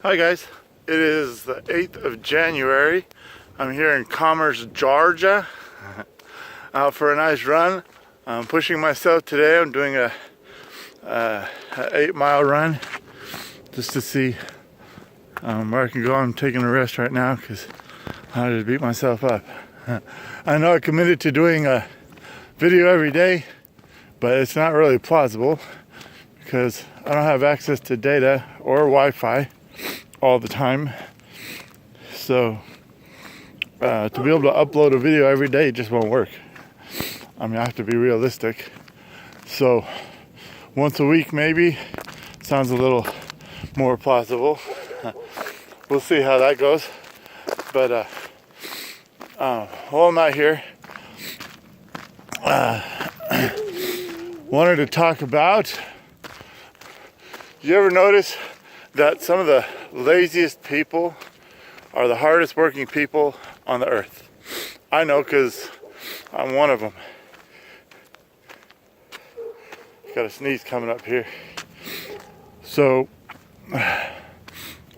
Hi guys, it is the 8th of January. I'm here in Commerce, Georgia, out for a nice run. I'm pushing myself today. I'm doing a 8-mile run just to see where I can go. I'm taking a rest right now because I just beat myself up. I know I committed to doing a video every day, but it's not really plausible because I don't have access to data or Wi-Fi all the time. So to be able to upload a video every day just won't work. I mean, I have to be realistic. So once a week maybe sounds a little more plausible. We'll see how that goes. But while I'm out here, wanted to talk about, you ever notice that some of the laziest people are the hardest working people on the earth? I know because I'm one of them. Got a sneeze coming up here. So,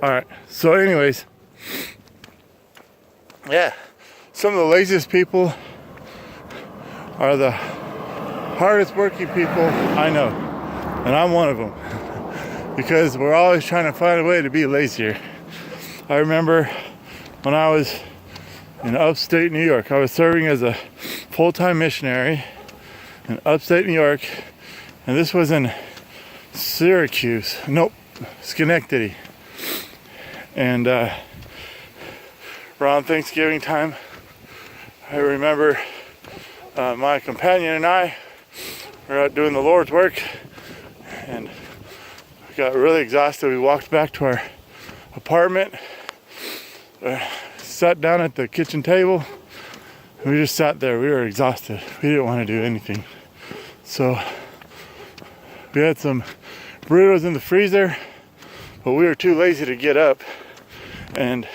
alright. So anyways, yeah, some of the laziest people are the hardest working people I know. And I'm one of them. Because we're always trying to find a way to be lazier. I remember when I was in upstate New York, I was serving as a full-time missionary in upstate New York, and this was in Schenectady. And around Thanksgiving time, I remember my companion and I were out doing the Lord's work, and got really exhausted. We walked back to our apartment, sat down at the kitchen table, and we just sat there. We were exhausted. We didn't want to do anything. So we had some burritos in the freezer, but we were too lazy to get up and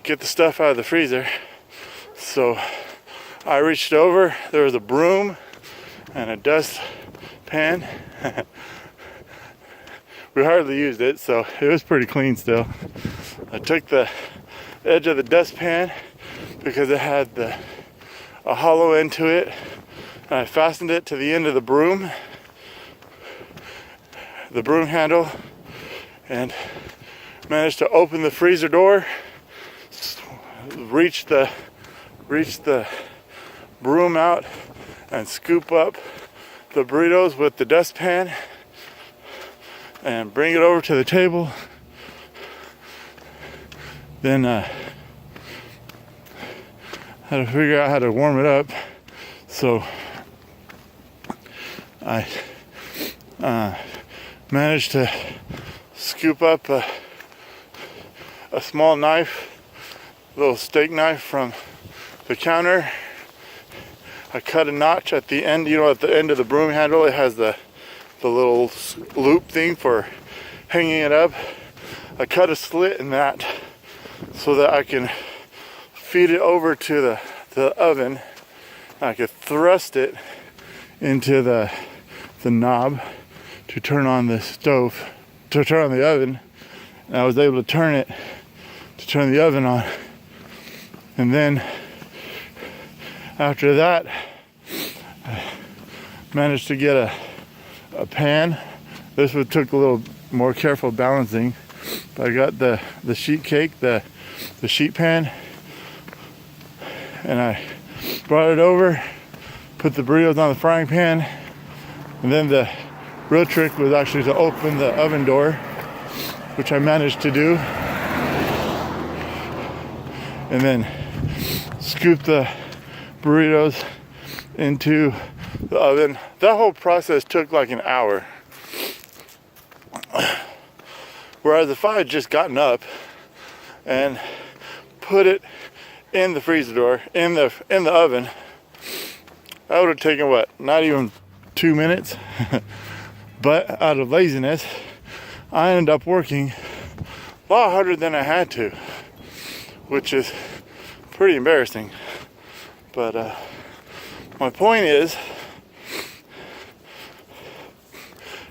get the stuff out of the freezer. So I reached over. There was a broom and a dust pan. We hardly used it, so it was pretty clean still. I took the edge of the dustpan because it had a hollow end to it, and I fastened it to the end of the broom handle, and managed to open the freezer door, reach the broom out, and scoop up the burritos with the dustpan and bring it over to the table. Then had to figure out how to warm it up. So I managed to scoop up a small knife, a little steak knife from the counter. I cut a notch at the end, at the end of the broom handle, it has the little loop thing for hanging it up. I cut a slit in that so that I can feed it over to the oven. I could thrust it into the knob to turn on the stove, to turn on the oven. And I was able to turn the oven on. And then after that, I managed to get a pan. This one took a little more careful balancing, but I got the sheet cake, the sheet pan, and I brought it over, put the burritos on the frying pan, and then the real trick was actually to open the oven door, which I managed to do, and then scoop the burritos into the oven. That whole process took like an hour. Whereas if I had just gotten up and put it in the freezer door, in the oven, that would have taken not even 2 minutes. But out of laziness, I ended up working a lot harder than I had to, which is pretty embarrassing. But my point is,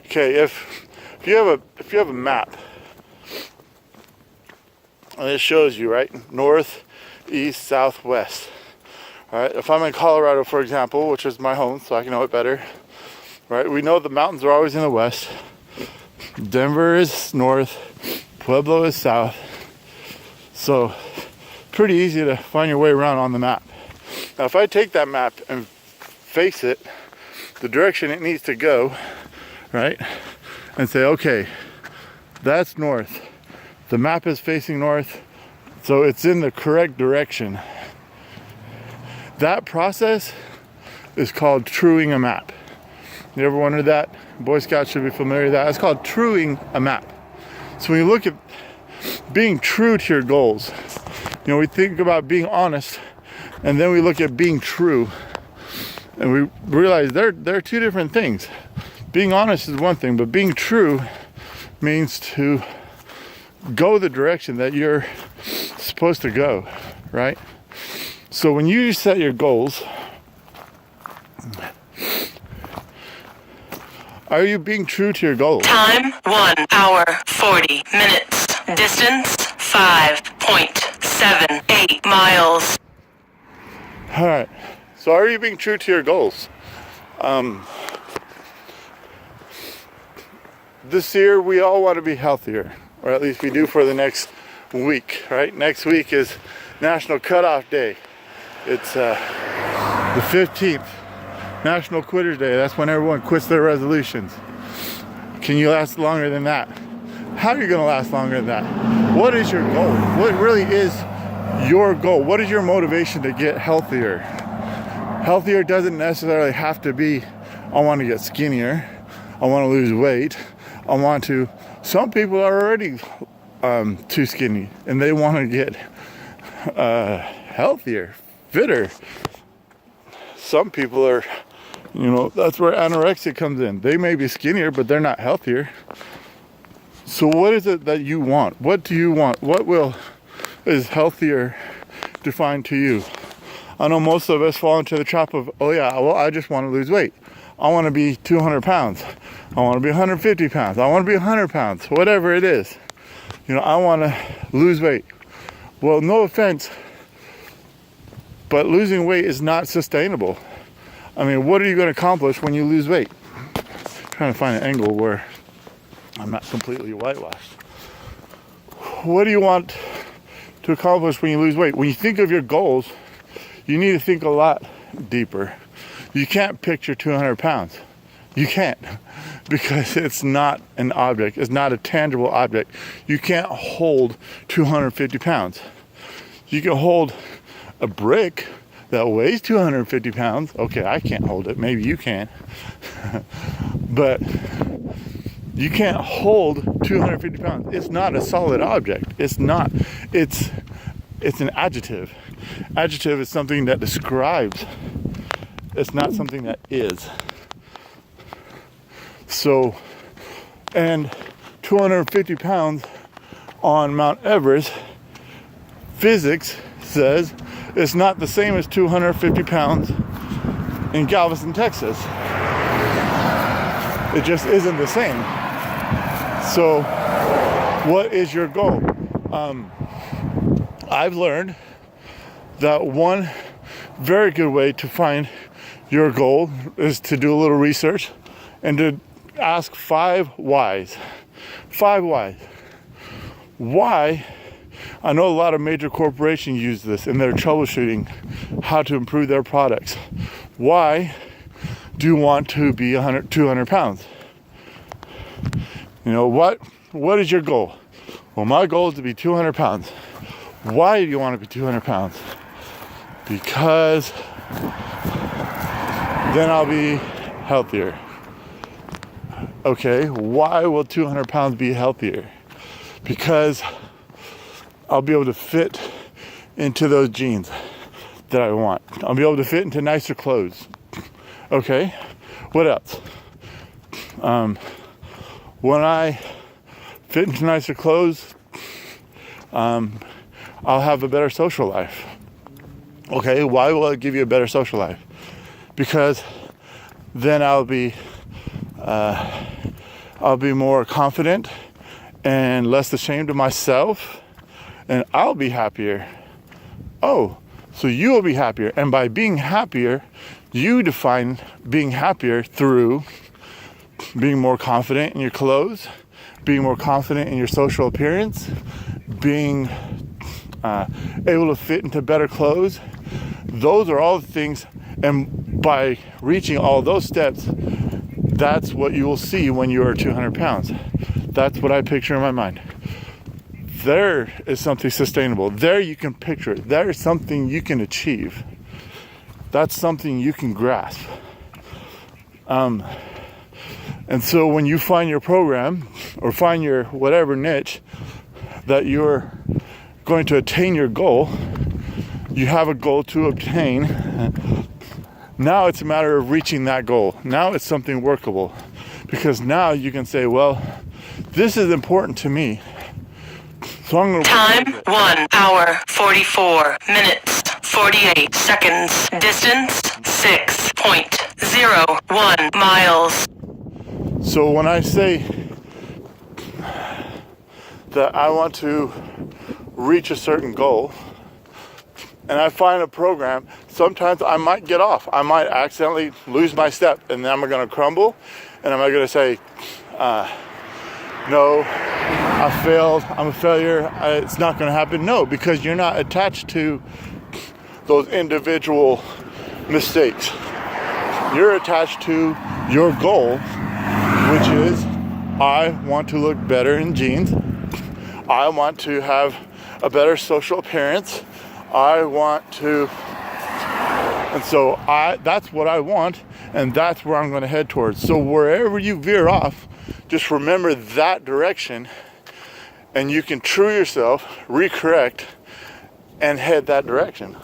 okay, if you have a map And it shows you, right? North, east, south, west. All right, if I'm in Colorado, for example, which is my home, so I can know it better, right? We know the mountains are always in the west. Denver is north, Pueblo is south. So pretty easy to find your way around on the map. Now, if I take that map and face it, the direction it needs to go, right? And say, okay, that's north. The map is facing north, so it's in the correct direction. That process is called truing a map. You ever wondered that? Boy Scouts should be familiar with that. It's called truing a map. So when you look at being true to your goals, you know, we think about being honest, and then we look at being true, and we realize they're two different things. Being honest is one thing, but being true means to go the direction that you're supposed to go, right? So when you set your goals, are you being true to your goals? Time 1 hour 40 minutes. Distance 5.78 miles. All right. So are you being true to your goals? This year we all want to be healthier, or at least we do for the next week, right? Next week is National Cutoff Day. It's the 15th, National Quitters Day. That's when everyone quits their resolutions. Can you last longer than that? How are you going to last longer than that? What is your goal? What really is your goal? What is your motivation to get healthier? Healthier doesn't necessarily have to be, I want to get skinnier, I want to lose weight, some people are already too skinny and they want to get healthier, fitter. Some people are, you know, that's where anorexia comes in. They may be skinnier, but they're not healthier. So what is it that you want? What do you want? Is healthier defined to you? I know most of us fall into the trap of, oh yeah, well, I just want to lose weight. I want to be 200 pounds. I want to be 150 pounds. I want to be 100 pounds, whatever it is. You know, I want to lose weight. Well, no offense, but losing weight is not sustainable. I mean, what are you going to accomplish when you lose weight? I'm trying to find an angle where I'm not completely whitewashed. What do you want to accomplish when you lose weight? When you think of your goals, you need to think a lot deeper. You can't picture 200 pounds. You can't, because it's not an object. It's not a tangible object. You can't hold 250 pounds. You can hold a brick that weighs 250 pounds. Okay, I can't hold it. Maybe you can. But you can't hold 250 pounds. It's not a solid object. It's not. It's an adjective. Adjective is something that describes. It's not something that is. So, and 250 pounds on Mount Everest, physics says it's not the same as 250 pounds in Galveston, Texas. It just isn't the same. So, what is your goal? I've learned that one very good way to find your goal is to do a little research and to ask 5 whys. 5 whys. Why? I know a lot of major corporations use this in their troubleshooting how to improve their products. Why do you want to be 200 pounds? You know, what is your goal? Well, my goal is to be 200 pounds. Why do you want to be 200 pounds? Because then I'll be healthier. Okay, why will 200 pounds be healthier? Because I'll be able to fit into those jeans that I want. I'll be able to fit into nicer clothes. Okay, what else? When I fit into nicer clothes, I'll have a better social life. Okay, why will it give you a better social life? Because then I'll be more confident and less ashamed of myself, and I'll be happier. Oh, so you'll be happier. And by being happier, you define being happier through being more confident in your clothes, being more confident in your social appearance, being able to fit into better clothes. Those are all the things, and by reaching all those steps, that's what you will see when you are 200 pounds. That's what I picture in my mind. There is something sustainable. There you can picture it. There is something you can achieve. That's something you can grasp. And so when you find your program or find your whatever niche that you're going to attain your goal, you have a goal to obtain. Now it's a matter of reaching that goal. Now it's something workable, because now you can say, well, this is important to me. So I'm going to Time 1 hour 44 minutes 48 seconds. Distance 6.01 miles. So when I say that I want to reach a certain goal, and I find a program, sometimes I might get off. I might accidentally lose my step, and then I'm going to crumble, and I'm going to say, no, I failed, I'm a failure, it's not going to happen. No, because you're not attached to those individual mistakes. You're attached to your goal, which is, I want to look better in jeans. I want to have a better social appearance. I want to, and so that's what I want, and that's where I'm going to head towards. So wherever you veer off, just remember that direction, and you can true yourself, recorrect, and head that direction.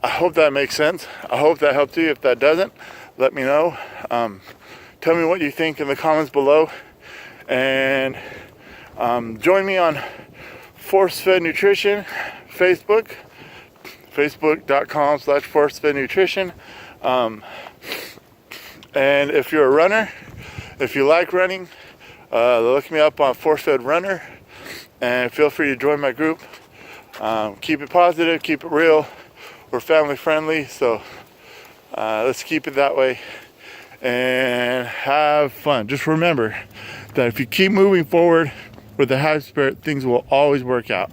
I hope that makes sense. I hope that helped you. If that doesn't, let me know. Tell me what you think in the comments below, and join me on ForceFed Nutrition Facebook, facebook.com/ForceFed Nutrition. And if you're a runner, if you like running, look me up on ForceFed Runner, and feel free to join my group. Keep it positive, keep it real. We're family friendly, so let's keep it that way and have fun. Just remember that if you keep moving forward with the happy spirit, things will always work out.